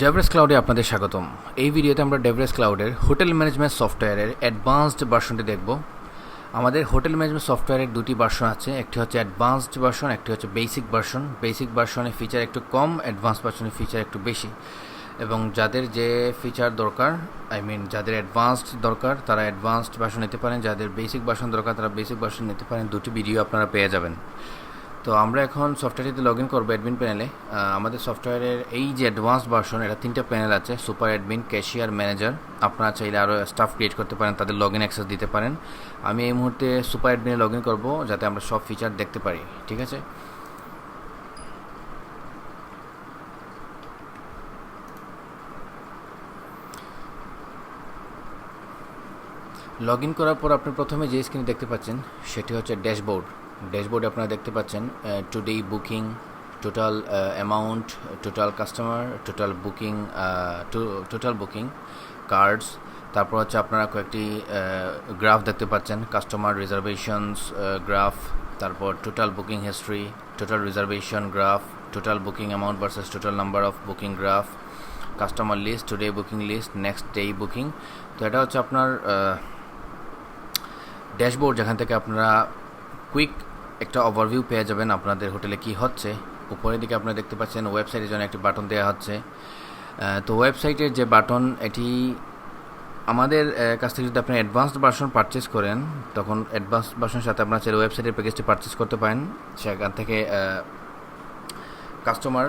ডেভরেস ক্লাউডে আপনাদের স্বাগতম। এই ভিডিওতে আমরা ডেভরেস ক্লাউডের হোটেল ম্যানেজমেন্ট সফটওয়্যারের অ্যাডভান্সড ভার্সনটি দেখব। আমাদের হোটেল ম্যানেজমেন্ট সফটওয়্যারের দুটি ভার্সন আছে, একটি হচ্ছে অ্যাডভান্সড ভার্সন, একটি হচ্ছে বেসিক ভার্সন। বেসিক ভার্সনের ফিচার একটু কম, অ্যাডভান্স ভার্সনের ফিচার একটু বেশি। এবং যাদের যে ফিচার দরকার, যাদের অ্যাডভান্সড দরকার তারা অ্যাডভান্সড ভার্সন নিতে পারেন, যাদের বেসিক ভার্সন দরকার তারা বেসিক ভার্সন নিতে পারেন। দুটি ভিডিও আপনারা পেয়ে যাবেন। তো আমরা এখন সফটওয়্যারটিতে লগ ইন করবো অ্যাডমিন প্যানেলে। আমাদের সফটওয়্যারের এই যে অ্যাডভান্সড ভার্সন, এটা তিনটা প্যানেল আছে: সুপার অ্যাডমিন, ক্যাশিয়ার, ম্যানেজার। আপনারা চাইলে আরও স্টাফ ক্রিয়েট করতে পারেন, তাদের লগ ইন অ্যাক্সেস দিতে পারেন। আমি এই মুহূর্তে সুপার অ্যাডমিনে লগ ইন করবো যাতে আমরা সব ফিচার দেখতে পারি। ঠিক আছে, লগ ইন করার পর আপনি প্রথমে যে স্ক্রিন দেখতে পাচ্ছেন সেটি হচ্ছে ড্যাশবোর্ড। ড্যাশবোর্ডে আপনারা দেখতে পাচ্ছেন today booking, total amount, total customer, total booking cards. তারপর হচ্ছে আপনারা কয়েকটি গ্রাফ দেখতে পাচ্ছেন, কাস্টমার রিজার্ভেশনস গ্রাফ, তারপর total booking history, total reservation graph, total booking amount versus total number of booking graph, customer list, today booking list, next day booking. তো এটা হচ্ছে আপনার ড্যাশবোর্ড, যেখান থেকে আপনারা কুইক একটা ওভারভিউ পেয়ে যাবেন আপনাদের হোটেলে কি হচ্ছে। উপরের দিকে আপনারা দেখতে পাচ্ছেন ওয়েবসাইটের জন্য একটি বাটন দেওয়া হচ্ছে। তো ওয়েবসাইটের যে বাটন, এটি আমাদের কাছ থেকে যদি আপনি অ্যাডভান্সড ভার্সন পারচেস করেন, তখন অ্যাডভান্সড ভার্সনের সাথে আপনারা চাইলে ওয়েবসাইটের প্যাকেজটি পারচেস করতে পারেন। সেখান থেকে কাস্টমার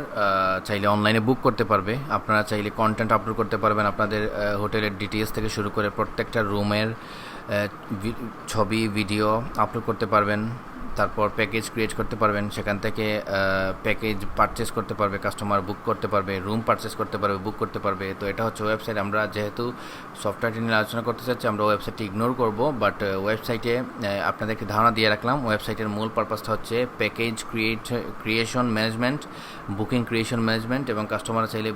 চাইলে অনলাইনে বুক করতে পারবে। আপনারা চাইলে কন্টেন্ট আপলোড করতে পারবেন, আপনাদের হোটেলের ডিটেলস থেকে শুরু করে প্রত্যেকটা রুমের ছবি, ভিডিও আপলোড করতে পারবেন। তারপর প্যাকেজ ক্রিয়েট করতে পারবেন, সেখান থেকে প্যাকেজ পারচেস করতে পারবে, কাস্টমার বুক করতে পারবে, রুম পারচেস করতে পারবে, বুক করতে পারবে। তো এটা হচ্ছে ওয়েবসাইট। আমরা যেহেতু সফটওয়্যারটি নিয়ে আলোচনা করতে চাচ্ছি, আমরা ওয়েবসাইটটি ইগনোর করব। বাট ওয়েবসাইটে আপনাদেরকে ধারণা দিয়ে রাখলাম, ওয়েবসাইটের মূল পারপাসটা হচ্ছে package creation management, booking creation management, এবং কাস্টমার চাইলে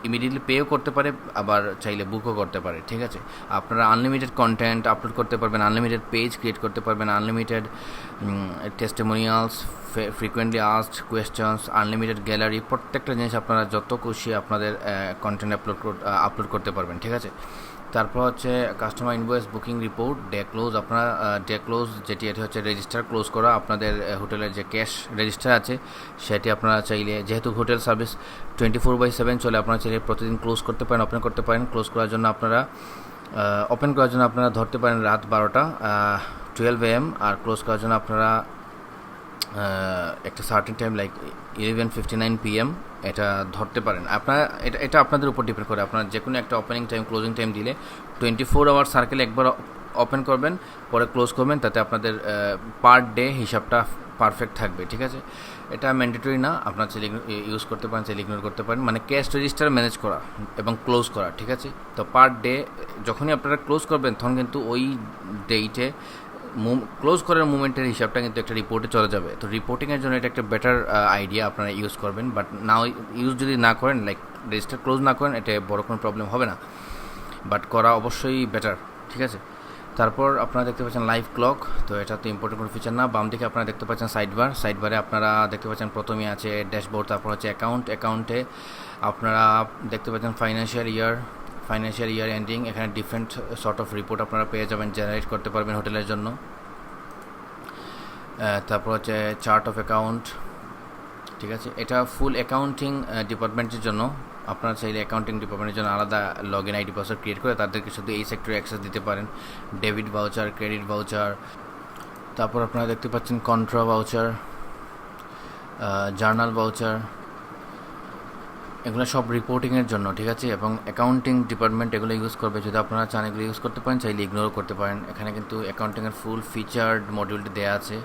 ইমিডিয়েটলি পেও করতে পারে, আবার চাইলে বুকও করতে পারে। ঠিক আছে, আপনারা আনলিমিটেড কন্টেন্ট আপলোড করতে পারবেন, আনলিমিটেড পেজ ক্রিয়েট করতে পারবেন, unlimited testimonials, frequently asked questions, unlimited gallery, প্রত্যেকটা জিনিস আপনারা যত খুশি আপনাদের কন্টেন্ট আপলোড করতে পারবেন। ঠিক আছে, তারপর হচ্ছে customer invoice, booking report, day close. আপনারা ডে ক্লোজ যেটি, এটি হচ্ছে রেজিস্টার ক্লোজ করা। আপনাদের হোটেলের যে ক্যাশ রেজিস্টার আছে সেটি আপনারা চাইলে, যেহেতু হোটেল সার্ভিস 24/7 চলে, আপনারা চাইলে প্রতিদিন ক্লোজ করতে পারেন, ওপেন করতে পারেন। ক্লোজ করার জন্য আপনারা ওপেন করার জন্য আপনারা ধরতে পারেন রাত 12টা 12 AM, আর ক্লোজ করার জন্য আপনারা একটা সার্টেন টাইম লাইক 11:59 PM এটা ধরতে পারেন। আপনারা এটা আপনাদের উপর ডিপেন্ড করে। আপনারা যে কোনো একটা ওপেনিং টাইম, ক্লোজিং টাইম দিলে 24 আওয়ার সার্কেলে একবার ওপেন করবেন, পরে ক্লোজ করবেন, তাতে আপনাদের পার ডে হিসাবটা পারফেক্ট থাকবে। ঠিক আছে, এটা ম্যান্ডেটরি না, আপনার চাইলে ইউজ করতে পারেন, চাইলে ইগনোর করতে পারেন। মানে ক্যাশ রেজিস্টার ম্যানেজ করা এবং ক্লোজ করা। ঠিক আছে, তো পার ডে যখনই আপনারা ক্লোজ করবেন, তখন কিন্তু ওই ডেটে ক্লোজ করার মুভমেন্টের হিসাবটা কিন্তু একটা রিপোর্টে চলে যাবে। তো রিপোর্টিংয়ের জন্য এটা একটা বেটার আইডিয়া, আপনারা ইউজ করবেন। বাট নাও ইউজ যদি না করেন, লাইক রেজিস্টার ক্লোজ না করেন, এটা বড় কোনো প্রবলেম হবে না, বাট করা অবশ্যই বেটার। ঠিক আছে, তারপর আপনারা দেখতে পাচ্ছেন লাইভ ক্লক। তো এটা তো ইম্পর্টেন্ট কোনো ফিচার না। বাম দিকে আপনারা দেখতে পাচ্ছেন সাইডবারে আপনারা দেখতে পাচ্ছেন প্রথমেই আছে ড্যাশবোর্ড, তারপর হচ্ছে অ্যাকাউন্টে আপনারা দেখতে পাচ্ছেন ফাইন্যান্সিয়াল ইয়ার এন্ডিং। এখানে ডিফারেন্ট সর্ট অফ রিপোর্ট আপনারা পেয়ে যাবেন, জেনারেট করতে পারবেন হোটেলের জন্য। তারপর হচ্ছে চার্ট অফ অ্যাকাউন্ট। ঠিক আছে, এটা ফুল অ্যাকাউন্টিং ডিপার্টমেন্টের জন্য। আপনারা চাইলে অ্যাকাউন্টিং ডিপার্টমেন্টের জন্য আলাদা log in ID password create করে তাদেরকে শুধু এই সেক্টরে অ্যাক্সেস দিতে পারেন। ডেবিট ভাউচার, ক্রেডিট ভাউচার, তারপর আপনারা দেখতে পাচ্ছেন কন্ট্রা ভাউচার, জার্নাল ভাউচার, এগুলো সব রিপোর্টিংয়ের জন্য। ঠিক আছে, এবং অ্যাকাউন্টিং ডিপার্টমেন্ট এগুলো ইউজ করবে। যদি আপনারা চান এগুলো ইউজ করতে পারেন, চাইলে ইগনোরও করতে পারেন। এখানে কিন্তু অ্যাকাউন্টিংয়ের ফুল ফিচার্ড মডিউলটি দেওয়া আছে।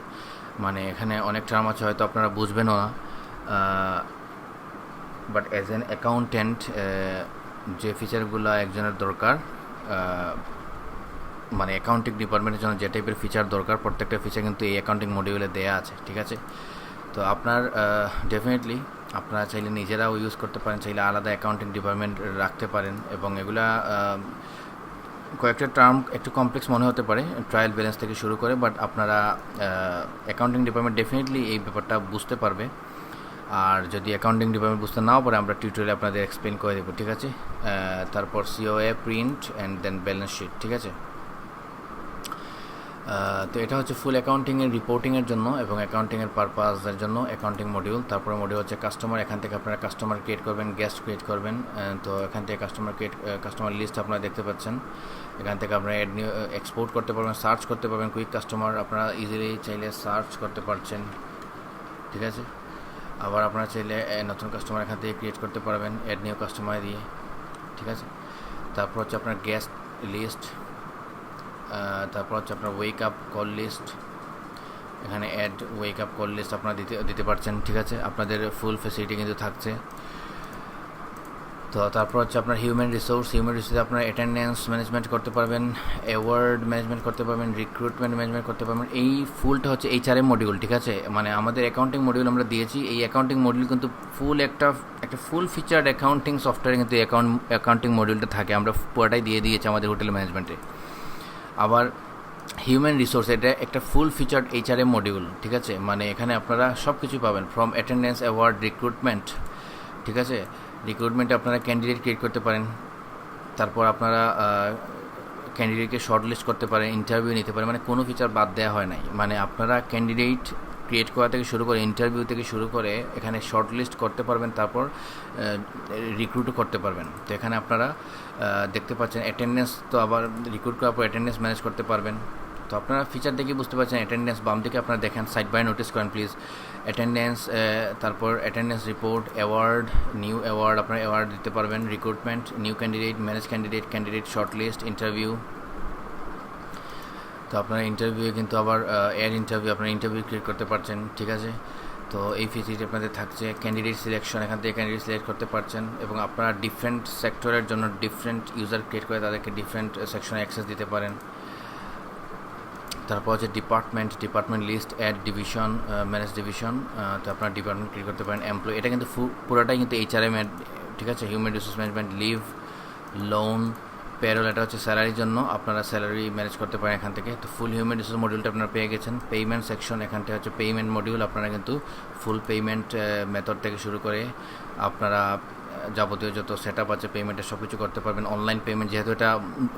মানে এখানে অনেক টার্ম আছে, হয়তো আপনারা বুঝবেনও না, বাট অ্যাজ অ্যান অ্যাকাউন্টেন্ট যে ফিচারগুলো একজনের দরকার, মানে অ্যাকাউন্টিং ডিপার্টমেন্টের জন্য যে টাইপের ফিচার দরকার, প্রত্যেকটা ফিচার কিন্তু এই অ্যাকাউন্টিং মডিউলে দেওয়া আছে। ঠিক আছে, তো আপনার ডেফিনেটলি আপনারা চাইলে নিজেরাও ইউজ করতে পারেন, চাইলে আলাদা অ্যাকাউন্টিং ডিপার্টমেন্ট রাখতে পারেন। এবং এগুলা কয়েকটা টার্ম একটু কমপ্লেক্স মনে হতে পারে, ট্রায়াল ব্যালেন্স থেকে শুরু করে, বাট আপনারা অ্যাকাউন্টিং ডিপার্টমেন্ট ডেফিনেটলি এই ব্যাপারটা বুঝতে পারবে। আর যদি অ্যাকাউন্টিং ডিপার্টমেন্ট বুঝতে নাও পারে আমরা টিউটোরিয়ালে আপনাদের এক্সপ্লেন করে দেবো, ঠিক আছে। তারপর COA, print and then balance sheet, ঠিক আছে। তো এটা হচ্ছে ফুল অ্যাকাউন্টিংয়ের রিপোর্টিংয়ের জন্য এবং অ্যাকাউন্টিংয়ের পারপাসের জন্য অ্যাকাউন্টিং মডিউল। তারপরে মডিউল হচ্ছে কাস্টমার, এখান থেকে আপনারা কাস্টমার ক্রিয়েট করবেন, গেস্ট ক্রিয়েট করবেন। তো এখান থেকে কাস্টমার লিস্ট আপনারা দেখতে পাচ্ছেন। এখান থেকে আপনারা অ্যাড নিউ এক্সপোর্ট করতে পারবেন, সার্চ করতে পারবেন। কুইক কাস্টমার আপনারা ইজিলি চাইলে সার্চ করতে পারছেন, ঠিক আছে। আবার আপনারা চাইলে নতুন কাস্টমার এখান থেকে ক্রিয়েট করতে পারবেন অ্যাড নিউ কাস্টমার দিয়ে, ঠিক আছে। তারপর হচ্ছে আপনার গেস্ট লিস্ট, তারপর হচ্ছে আপনার ওয়েক আপ কল লিস্ট, এখানে add wake up call list আপনারা দিতে পারছেন, ঠিক আছে। আপনাদের ফুল ফ্যাসিলিটি কিন্তু থাকছে। তো তারপর হচ্ছে আপনার হিউম্যান রিসোর্সে আপনার অ্যাটেন্ডেন্স ম্যানেজমেন্ট করতে পারবেন, অ্যাওয়ার্ড ম্যানেজমেন্ট করতে পারবেন, রিক্রুটমেন্ট ম্যানেজমেন্ট করতে পারবেন। এই ফুলটা হচ্ছে এইচআরএম মডিউল, ঠিক আছে। মানে আমাদের অ্যাকাউন্টিং মডিউল আমরা দিয়েছি, এই অ্যাকাউন্টিং মডিউল কিন্তু ফুল একটা ফুল ফিচার্ড অ্যাকাউন্টিং সফটওয়্যারে কিন্তু অ্যাকাউন্টিং মডিউলটা থাকে, আমরা পুরোটাই দিয়ে দিয়েছি আমাদের হোটেল ম্যানেজমেন্টে। আবার হিউম্যান রিসোর্স এটা একটা ফুল ফিচার্ড এইচআরএম মডিউল, ঠিক আছে। মানে এখানে আপনারা সব কিছু পাবেন, ফ্রম অ্যাটেন্ডেন্স, অ্যাওয়ার্ড, রিক্রুটমেন্ট, ঠিক আছে। রিক্রুটমেন্টে আপনারা ক্যান্ডিডেট ক্রিয়েট করতে পারেন, তারপর আপনারা ক্যান্ডিডেটকে শর্ট লিস্ট করতে পারেন, ইন্টারভিউ নিতে পারেন, মানে কোনো ফিচার বাদ দেওয়া হয় নাই। মানে আপনারা ক্যান্ডিডেট ক্রিয়েট করা থেকে শুরু করে ইন্টারভিউ থেকে শুরু করে এখানে শর্ট লিস্ট করতে পারবেন, তারপর রিক্রুটও করতে পারবেন। তো এখানে আপনারা দেখতে পাচ্ছেন অ্যাটেন্ডেন্স, তো আবার রিক্রুট করার পর অ্যাটেন্ডেন্স ম্যানেজ করতে পারবেন। তো আপনারা ফিচার দেখে বুঝতে পারছেন অ্যাটেন্ডেন্স বাম দিকে আপনারা দেখেন, সাইড বাই নোটিস করেন প্লিজ। অ্যাটেন্ডেন্স, তারপর attendance report, award, new award, আপনারা অ্যাওয়ার্ড দিতে পারবেন, recruitment, new candidate, manage candidate short list, interview. তো আপনারা ইন্টারভিউ কিন্তু আবার ইন্টারভিউ আপনারা ইন্টারভিউ ক্রিয়েট করতে পারছেন, ঠিক আছে। তো এই ফেসিলিটি আপনাদের থাকছে। ক্যান্ডিডেট সিলেকশন, এখান থেকে ক্যান্ডিডেট সিলেক্ট করতে পারছেন এবং আপনারা ডিফারেন্ট সেক্টরের জন্য ডিফারেন্ট ইউজার ক্রিয়েট করে তাদেরকে ডিফারেন্ট সেকশনে অ্যাক্সেস দিতে পারেন। তারপর হচ্ছে department list, add division, manage division. তো আপনারা ডিপার্টমেন্ট ক্রিয়েট করতে পারেন। এমপ্লয়ি, এটা কিন্তু পুরোটাই কিন্তু এইচআরএম, ঠিক আছে। Human resource management, leave, loan, payroll, এটা হচ্ছে স্যালারির জন্য, আপনারা স্যালারি ম্যানেজ করতে পারেন এখান থেকে। তো ফুল হিউম্যান রিসোর্স মডিউলটা আপনারা পেয়ে গেছেন। পেমেন্ট সেকশন, এখান থেকে হচ্ছে পেমেন্ট মডিউল, আপনারা কিন্তু ফুল পেমেন্ট মেথড থেকে শুরু করে আপনারা যাবতীয় যত সেট আপ আছে পেমেন্টের সব কিছু করতে পারবেন। অনলাইন পেমেন্ট, যেহেতু এটা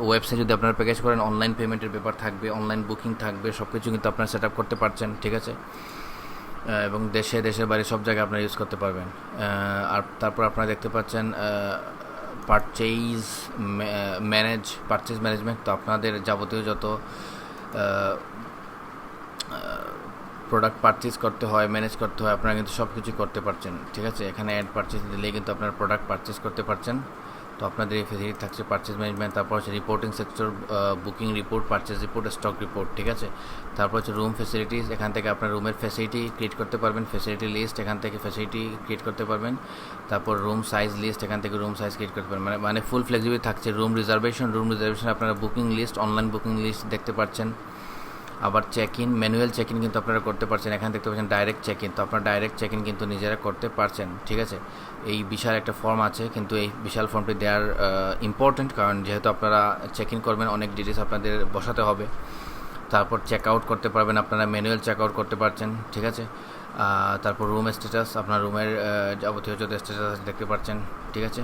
ওয়েবসাইট যদি আপনারা প্যাকেজ করেন অনলাইন পেমেন্টের ব্যাপার থাকবে, অনলাইন বুকিং থাকবে, সব কিছু কিন্তু আপনারা সেট আপ করতে পারছেন, ঠিক আছে। এবং দেশের বাইরে সব জায়গায় আপনারা ইউজ করতে পারবেন। আর তারপর আপনারা দেখতে পাচ্ছেন পারচেজ ম্যানেজমেন্ট। তো আপনাদের যাবতীয় যত প্রোডাক্ট পারচেজ করতে হয়, ম্যানেজ করতে হয়, আপনারা কিন্তু সব কিছু করতে পারছেন, ঠিক আছে। এখানে অ্যাড পারচেজ দিলেই কিন্তু আপনারা প্রোডাক্ট পারচেজ করতে পারছেন। তো আপনাদের এই ফেসিলিটি থাকছে পারচেজ ম্যানেজমেন্ট। তারপর হচ্ছে reporting sector, booking report, purchase report, stock report, ঠিক আছে। তারপর হচ্ছে রুম ফেসিলিটিস, এখান থেকে আপনার রুমের ফ্যাসিলিটি ক্রিয়েট করতে পারবেন, ফ্যাসিলিটি লিস্ট, এখান থেকে ফ্যাসিলিটি ক্রিয়েট করতে পারবেন। তারপর রুম সাইজ লিস্ট, এখান থেকে রুম সাইজ ক্রিয়েট করতে পারবেন, মানে ফুল ফ্লেক্সিবিলিটি থাকছে। রুম রিজার্ভেশন আপনারা booking list, online booking list দেখতে পাচ্ছেন। আবার check in, manual check in কিন্তু আপনারা করতে পারছেন। এখানে দেখতে পাচ্ছেন ডাইরেক্ট চেক ইন, তো আপনারা ডাইরেক্ট চেক ইন কিন্তু নিজেরা করতে পারছেন, ঠিক আছে। এই বিশাল একটা ফর্ম আছে, কিন্তু এই বিশাল ফর্মটি দেওয়ার ইম্পর্টেন্ট, কারণ যেহেতু আপনারা চেক ইন করবেন অনেক ডিটেলস আপনাদের বসাতে হবে। তারপর চেক আউট করতে পারবেন, আপনারা ম্যানুয়াল চেক আউট করতে পারছেন, ঠিক আছে। তারপর রুম স্ট্যাটাস, আপনার রুমের যাবতীয় যত স্ট্যাটাস দেখতে পাচ্ছেন, ঠিক আছে।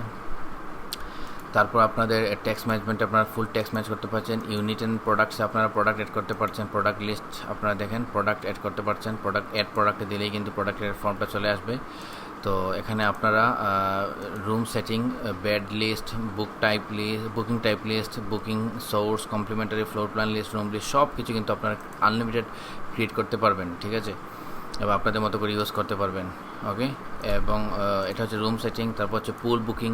তারপর আপনাদের ট্যাক্স ম্যানেজমেন্টে আপনারা ফুল ট্যাক্স ম্যানেজ করতে পারছেন। ইউনিট অ্যান্ড প্রোডাক্টসে আপনারা প্রোডাক্ট অ্যাড করতে পারছেন, প্রোডাক্ট লিস্ট আপনারা দেখেন, প্রোডাক্ট অ্যাড করতে পারছেন। প্রোডাক্টে দিলেই কিন্তু প্রোডাক্টের ফর্মটা চলে আসবে। তো এখানে আপনারা room setting, bed list, booking type list, booking source, complimentary floor plan list, room list, সব কিছু কিন্তু আপনারা আনলিমিটেড ক্রিয়েট করতে পারবেন, ঠিক আছে। এবং আপনাদের মতো করে ইউজ করতে পারবেন, ওকে। এবং এটা হচ্ছে রুম সেটিং। তারপর হচ্ছে পুল বুকিং।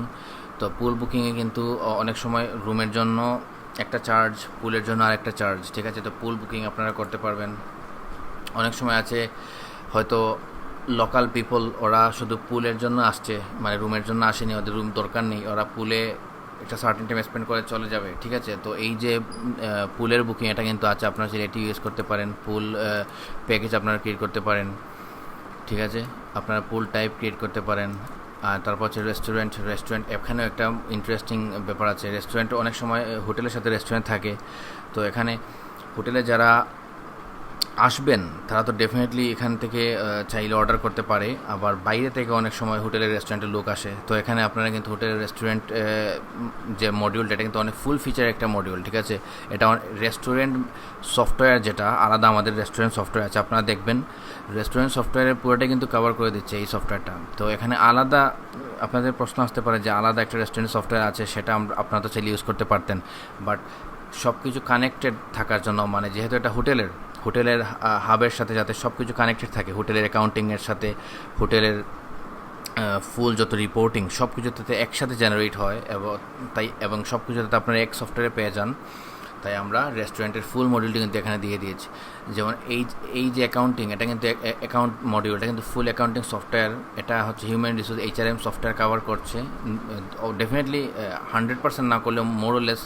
তো পুল বুকিংয়ে কিন্তু অনেক সময় রুমের জন্য একটা চার্জ, পুলের জন্য আরেকটা চার্জ, ঠিক আছে। তো পুল বুকিং আপনারা করতে পারবেন। অনেক সময় আছে হয়তো লোকাল পিপল, ওরা শুধু পুলের জন্য আসছে, মানে রুমের জন্য আসেনি, ওদের রুম দরকার নেই, ওরা পুলে একটা সার্টেন টাইম স্পেন্ড করে চলে যাবে, ঠিক আছে। তো এই যে পুলের বুকিং, এটা কিন্তু আছে, আপনারা সেটা এটি ইউজ করতে পারেন। পুল প্যাকেজ আপনারা ক্রিয়েট করতে পারেন, ঠিক আছে। আপনারা পুল টাইপ ক্রিয়েট করতে পারেন। আর তারপর হচ্ছে রেস্টুরেন্ট, এখানেও একটা ইন্টারেস্টিং ব্যাপার আছে। রেস্টুরেন্ট অনেক সময় হোটেলের সাথে রেস্টুরেন্ট থাকে, তো এখানে হোটেলে যারা আসবেন তারা তো ডেফিনেটলি এখান থেকে চাইলে অর্ডার করতে পারে। আবার বাইরে থেকে অনেক সময় হোটেলের রেস্টুরেন্টের লোক আসে, তো এখানে আপনারা কিন্তু হোটেলের রেস্টুরেন্ট যে মডিউলটা, এটা কিন্তু অনেক ফুল ফিচার একটা মডিউল, ঠিক আছে। এটা রেস্টুরেন্ট সফটওয়্যার যেটা আলাদা আমাদের রেস্টুরেন্ট সফটওয়্যার আছে, আপনারা দেখবেন রেস্টুরেন্ট সফটওয়্যারের পুরোটাই কিন্তু কভার করে দিচ্ছে এই সফটওয়্যারটা। তো এখানে আলাদা আপনাদের প্রশ্ন আসতে পারে যে আলাদা একটা রেস্টুরেন্ট সফটওয়্যার আছে, সেটা আপনারা তো চাইলে ইউজ করতে পারতেন, বাট সব কিছু কানেক্টেড থাকার জন্য, মানে যেহেতু এটা হোটেলের হাবের সাথে যাতে সব কিছু কানেক্টেড থাকে, হোটেলের অ্যাকাউন্টিংয়ের সাথে হোটেলের ফুল যত রিপোর্টিং সব কিছু যাতে একসাথে জেনারেট হয় এবং সব কিছু যাতে আপনারা এক সফটওয়্যারে পেয়ে যান, তাই আমরা রেস্টুরেন্টের ফুল মডিউলটি কিন্তু এখানে দিয়ে দিয়েছি। যেমন এই যে অ্যাকাউন্টিং, এটা কিন্তু অ্যাকাউন্ট মডিউলটা কিন্তু ফুল অ্যাকাউন্টিং সফটওয়্যার, এটা হচ্ছে human resource HRM software cover করছে। ডেফিনেটলি 100% না করলেও মোরলেস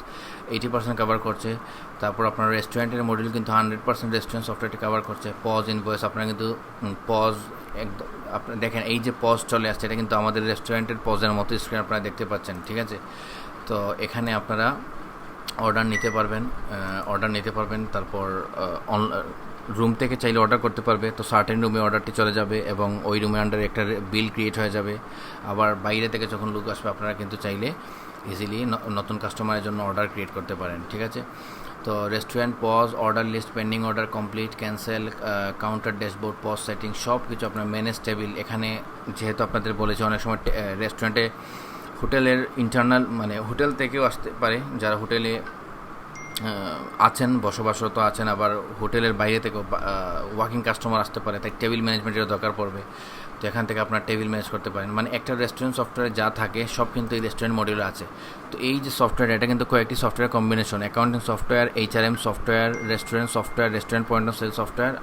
80% কভার করছে। তারপর আপনার রেস্টুরেন্টের মডিউল কিন্তু 100% রেস্টুরেন্ট সফটওয়্যারটি কভার করছে। পজ ইনভয়েস, আপনারা কিন্তু পজ একদম আপনারা দেখেন, এই যে পজ চলে আসছে, এটা কিন্তু আমাদের রেস্টুরেন্টের পজের মতো স্ক্রিন আপনারা দেখতে পাচ্ছেন, ঠিক আছে। তো এখানে আপনারা অর্ডার নিতে পারবেন। তারপর রুম থেকে চাইলে অর্ডার করতে পারবে, তো সার্টেন রুমে অর্ডারটি চলে যাবে এবং ওই রুমে আন্ডার একটা বিল ক্রিয়েট হয়ে যাবে। আবার বাইরে থেকে যখন লোক আসবে, আপনারা কিন্তু চাইলে ইজিলি নতুন কাস্টমারের জন্য অর্ডার ক্রিয়েট করতে পারেন, ঠিক আছে। তো restaurant POS, order list, pending order, complete, cancel, counter, dashboard, POS setting, সব কিছু আপনার ম্যানেজ টেবিল। এখানে যেহেতু আপনাদের বলেছে অনেক সময় রেস্টুরেন্টে হোটেলের ইন্টারনাল, মানে হোটেল থেকেও আসতে পারে, যারা হোটেলে আছেন, বসবাসরত আছেন, আবার হোটেলের বাইরে থেকেও ওয়াকিং কাস্টমার আসতে পারে, তাই টেবিল ম্যানেজমেন্টের দরকার পড়বে। তো এখান থেকে আপনার টেবিল ম্যানেজ করতে পারেন, মানে একটা রেস্টুরেন্ট সফটওয়্যারে যা থাকে সব কিন্তু এই রেস্টুরেন্ট মডিউলে আছে। তো এই যে সফটওয়্যার, এটা কিন্তু কয়েকটি software combination, accounting software, HRM software, restaurant point of sale software,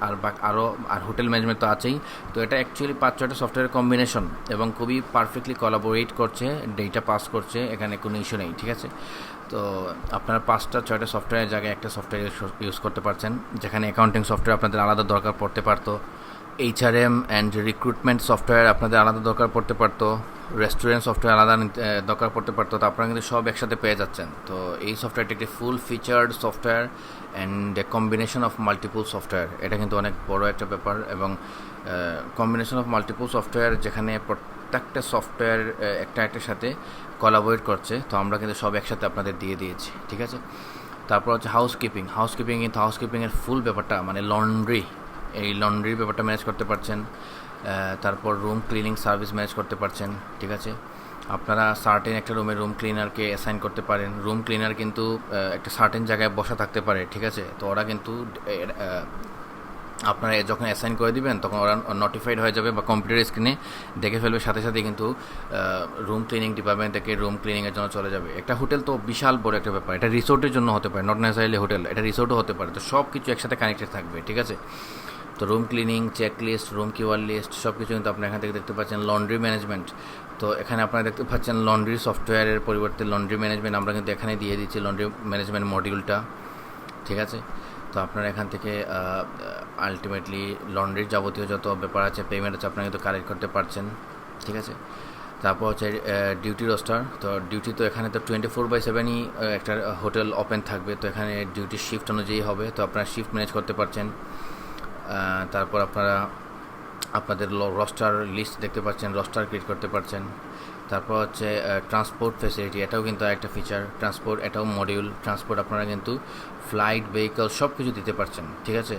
আর হোটেল ম্যানেজমেন্ট তো আছেই। তো এটা অ্যাকচুয়ালি 5-6টা সফটওয়্যার কম্বিনেশন এবং খুবই পারফেক্টলি কোলাবোরেট করছে, ডেটা পাস করছে, এখানে কোনো ইস্যু নেই, ঠিক আছে। তো আপনারা 5-6টা সফটওয়্যারের জায়গায় একটা সফটওয়্যার ইউজ করতে পারছেন। যেখানে অ্যাকাউন্টিং সফটওয়্যার আপনাদের আলাদা দরকার পড়তে পারতো, HRM অ্যান্ড রিক্রুটমেন্ট সফটওয়্যার আপনাদের আলাদা দরকার পড়তে পারতো, রেস্টুরেন্ট সফটওয়্যার আলাদা দরকার পড়তে পারতো, তো আপনারা কিন্তু সব একসাথে পেয়ে যাচ্ছেন। তো এই সফটওয়্যারটি একটি full featured software and a combination of multiple software, এটা কিন্তু অনেক বড় একটা ব্যাপার। এবং কম্বিনেশন অফ মাল্টিপল সফটওয়্যার, যেখানে প্রত্যেকটা সফটওয়্যার একটার সাথে কোলাবোরেট করছে, তো আমরা কিন্তু সব একসাথে আপনাদের দিয়ে দিয়েছি, ঠিক আছে। তারপর হচ্ছে হাউসকিপিংয়ের ফুল ব্যাপারটা, মানে লন্ড্রির ব্যাপারটা ম্যানেজ করতে পারছেন। তারপর রুম ক্লিনিং সার্ভিস ম্যানেজ করতে পারছেন, ঠিক আছে। আপনারা সার্টেন একটা রুমে রুম ক্লিনারকে অ্যাসাইন করতে পারেন। রুম ক্লিনার কিন্তু একটা সার্টেন জায়গায় বসা থাকতে পারে, ঠিক আছে। তো ওরা কিন্তু আপনারা যখন অ্যাসাইন করে দিবেন, তখন ওরা নোটিফাইড হয়ে যাবে বা কম্পিউটার স্ক্রিনে দেখে ফেলবে, সাথে সাথে কিন্তু রুম ক্লিনিং ডিপার্টমেন্ট থেকে রুম ক্লিনিংয়ের জন্য চলে যাবে। একটা হোটেল তো বিশাল বড় একটা ব্যাপার, এটা রিসোর্টের জন্য হতে পারে, নট নেসেসারিলি হোটেল, এটা রিসোর্টও হতে পারে। তো সব কিছু একসাথে কানেক্টেড থাকবে, ঠিক আছে। তো room cleaning, check list, room কিওয়ার লিস্ট, সব কিছু কিন্তু আপনি এখান থেকে দেখতে পাচ্ছেন। লন্ড্রি ম্যানেজমেন্ট, তো এখানে আপনারা দেখতে পাচ্ছেন লন্ড্রি সফটওয়্যারের পরিবর্তে লন্ড্রি ম্যানেজমেন্ট আমরা কিন্তু এখানে দিয়ে দিচ্ছি, লন্ড্রি ম্যানেজমেন্ট মডিউলটা, ঠিক আছে। তো আপনারা এখান থেকে আলটিমেটলি লন্ড্রির যাবতীয় যত ব্যাপার আছে, পেমেন্ট আছে, আপনারা কিন্তু কালেক্ট করতে পারছেন, ঠিক আছে। তারপর হচ্ছে ডিউটি রোস্টার, তো ডিউটি তো এখানে তো 24/7ই একটা হোটেল ওপেন থাকবে, তো এখানে ডিউটি শিফট অনুযায়ী হবে, তো আপনারা শিফট ম্যানেজ করতে পারছেন। তারপর আপনারা আপনাদের রস্টার লিস্ট দেখতে পাচ্ছেন, রস্টার ক্রিয়েট করতে পারছেন। তারপর হচ্ছে ট্রান্সপোর্ট ফ্যাসিলিটি, এটাও কিন্তু একটা ফিচার, ট্রান্সপোর্ট এটাও মডিউল। ট্রান্সপোর্ট আপনারা কিন্তু ফ্লাইট, ভেহিকল সব কিছু দিতে পারছেন, ঠিক আছে।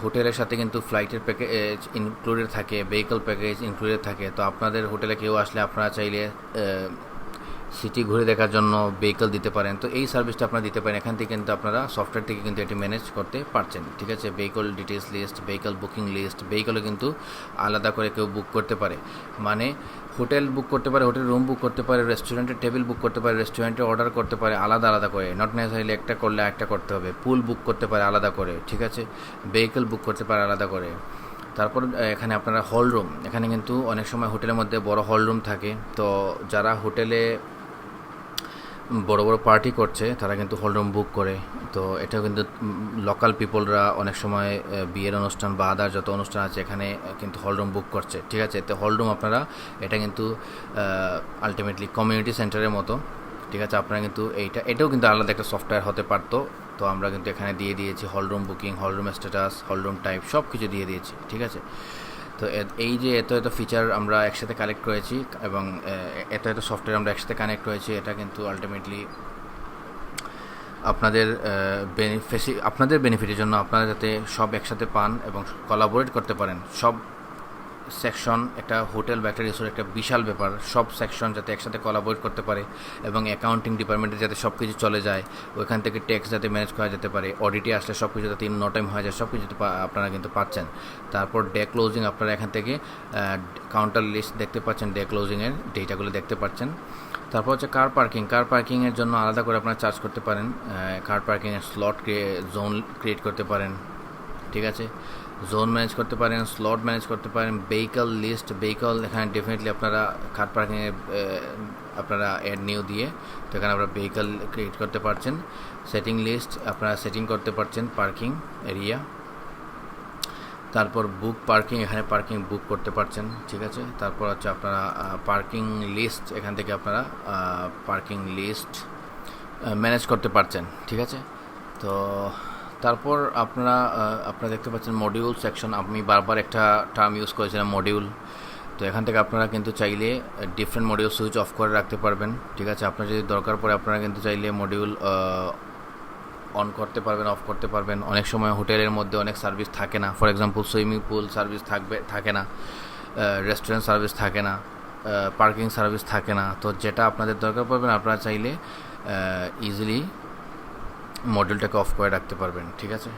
হোটেলের সাথে কিন্তু ফ্লাইটের প্যাকেজ ইনক্লুডেড থাকে, ভেহিকল প্যাকেজ ইনক্লুডেড থাকে। তো আপনাদের হোটেলে কেউ আসলে আপনারা চাইলে সিটি ঘুরে দেখার জন্য ভেহিকল দিতে পারেন, তো এই সার্ভিসটা আপনারা দিতে পারেন। এখান থেকে কিন্তু আপনারা সফটওয়্যার থেকে কিন্তু এটি ম্যানেজ করতে পারছেন, ঠিক আছে। Vehicle details list, vehicle booking list, ভেহিকলও কিন্তু আলাদা করে কেউ বুক করতে পারে, মানে হোটেল বুক করতে পারে, হোটেল রুম বুক করতে পারে, রেস্টুরেন্টের টেবিল বুক করতে পারে, রেস্টুরেন্টে অর্ডার করতে পারে আলাদা আলাদা করে, নট নেসেসারিলি একটা করলে একটা করতে হবে। পুল বুক করতে পারে আলাদা করে, ঠিক আছে। ভেহিকল বুক করতে পারে আলাদা করে। তারপর এখানে আপনারা হল রুম, এখানে কিন্তু অনেক সময় হোটেলের মধ্যে বড় হল রুম থাকে, তো যারা হোটেলে বড় বড় পার্টি করছে তারা কিন্তু হল রুম বুক করে। তো এটা কিন্তু লোকাল পিপলরা অনেক সময় বিয়ের অনুষ্ঠান বা আদার যত অনুষ্ঠান আছে এখানে কিন্তু হল রুম বুক করছে, ঠিক আছে। তো হল রুম আপনারা এটা কিন্তু আলটিমেটলি কমিউনিটি সেন্টারের মতো, ঠিক আছে। আপনারা কিন্তু এটাও কিন্তু আলাদা একটা সফটওয়্যার হতে পারতো, তো আমরা কিন্তু এখানে দিয়ে দিয়েছি hall room booking, hall room status, hall room type সব কিছু দিয়ে দিয়েছি, ঠিক আছে। তো এই যে এত এত ফিচার আমরা একসাথে কালেক্ট করেছি এবং এত এত সফটওয়্যার আমরা একসাথে কানেক্ট করেছি, এটা কিন্তু আলটিমেটলি আপনাদের বেনিফিটের জন্য, আপনারা যাতে সব একসাথে পান এবং কোলাবোরেট করতে পারেন। সব সেকশন, একটা হোটেল বা একটা রিসোর্ট একটা বিশাল ব্যাপার, সব সেকশন যাতে একসাথে কোলাবোরেট করতে পারে এবং অ্যাকাউন্টিং ডিপার্টমেন্টে যাতে সব কিছু চলে যায়, ওইখান থেকে ট্যাক্স যাতে ম্যানেজ করা যেতে পারে, অডিটে আসলে সব কিছু যাতে ইন নো টাইম হয়ে যায়, সব কিছু আপনারা কিন্তু পাচ্ছেন। তারপর ডে ক্লোজিং, আপনারা এখান থেকে কাউন্টার লিস্ট দেখতে পাচ্ছেন, ডে ক্লোজিংয়ের ডেটাগুলো দেখতে পাচ্ছেন। তারপর হচ্ছে কার পার্কিংয়ের জন্য আলাদা করে আপনারা চার্জ করতে পারেন, কার পার্কিংয়ের জোন ক্রিয়েট করতে পারেন, ঠিক আছে। জোন ম্যানেজ করতে পারেন, স্লট ম্যানেজ করতে পারেন, ভেহিকল লিস্ট, এখানে ডেফিনেটলি আপনারা কার পার্কিংয়ে আপনারা অ্যাড নিউ দিয়ে তো এখানে আপনারা ভেহিকল ক্রিয়েট করতে পারছেন। সেটিং লিস্ট আপনারা সেটিং করতে পারছেন, পার্কিং এরিয়া। তারপর বুক পার্কিং, এখানে পার্কিং বুক করতে পারছেন, ঠিক আছে। তারপর হচ্ছে আপনারা পার্কিং লিস্ট, এখান থেকে আপনারা পার্কিং লিস্ট ম্যানেজ করতে পারছেন, ঠিক আছে। তো তারপর আপনারা দেখতে পাচ্ছেন মডিউল সেকশন। আমি বারবার একটা টার্ম ইউজ করেছিলাম, মডিউল। তো এখান থেকে আপনারা কিন্তু চাইলে ডিফারেন্ট মডিউল সুইচ অফ করে রাখতে পারবেন, ঠিক আছে। আপনার যদি দরকার পড়ে আপনারা কিন্তু চাইলে মডিউল অন করতে পারবেন, অফ করতে পারবেন। অনেক সময় হোটেলের মধ্যে অনেক সার্ভিস থাকে না, for example swimming pool service থাকে না, রেস্টুরেন্ট সার্ভিস থাকে না, পার্কিং সার্ভিস থাকে না। তো যেটা আপনাদের দরকার পড়বেন আপনারা চাইলে ইজিলি মডিউলটাকে অফ করে রাখতে পারবেন, ঠিক আছে।